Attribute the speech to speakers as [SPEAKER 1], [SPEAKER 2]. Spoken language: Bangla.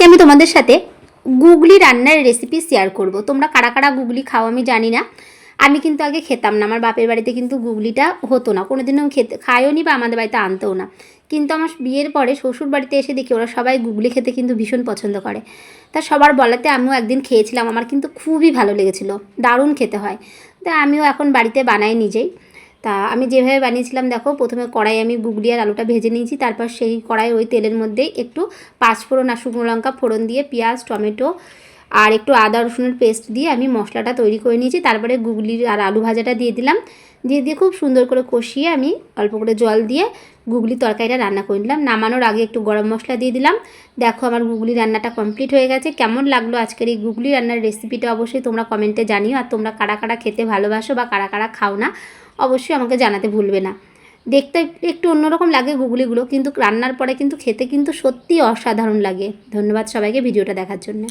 [SPEAKER 1] আজকে আমি তোমাদের সাথে গুগলি রান্নার রেসিপি শেয়ার করব। তোমরা কারা কারা গুগলি খাও আমি জানি না। আমি কিন্তু আগে খেতাম না, আমার বাপের বাড়িতে কিন্তু গুগলিটা হতো না, কোনোদিনও খাইও নি বা আমাদের বাড়িতে আনতেও না। কিন্তু আমার বিয়ের পরে শ্বশুর বাড়িতে এসে দেখি ওরা সবাই গুগলি খেতে কিন্তু ভীষণ পছন্দ করে। তা সবার বলাতে আমিও একদিন খেয়েছিলাম, আমার কিন্তু খুবই ভালো লেগেছিলো, দারুণ খেতে হয়। তা আমিও এখন বাড়িতে বানাই নিজেই। তা আমি যেভাবে বানিয়েছিলাম দেখো, প্রথমে কড়াই আমি গুগলি আর আলুটা ভেজে নিয়েছি, তারপর সেই কড়াই ওই তেলের মধ্যেই একটু পাঁচফোড়ন আর শুকনো লঙ্কা ফোড়ন দিয়ে পেঁয়াজ টমেটো আর একটু আদা রসুনের পেস্ট দিয়ে আমি মশলাটা তৈরি করে নিয়েছি। তারপরে গুগলি আর আলু ভাজাটা দিয়ে দিলাম, দিয়ে খুব সুন্দর করে কষিয়ে আমি অল্প করে জল দিয়ে গুগলি তরকারিটা রান্না করে নিলাম। নামানোর আগে একটু গরম মশলা দিয়ে দিলাম। দেখো আমার গুগলি রান্নাটা কমপ্লিট হয়ে গেছে। কেমন লাগলো আজকের এই গুগলি রান্নার রেসিপিটা অবশ্যই তোমরা কমেন্টে জানিও। আর তোমরা কারা কারা খেতে ভালোবাসো বা কারা কারা খাও না অবশ্যই আমাকে জানাতে ভুলবে না। দেখতে একটু অন্যরকম লাগে গুগলিগুলো, কিন্তু রান্নার পরে কিন্তু খেতে কিন্তু সত্যিই অসাধারণ লাগে। ধন্যবাদ সবাইকে ভিডিওটা দেখার জন্য।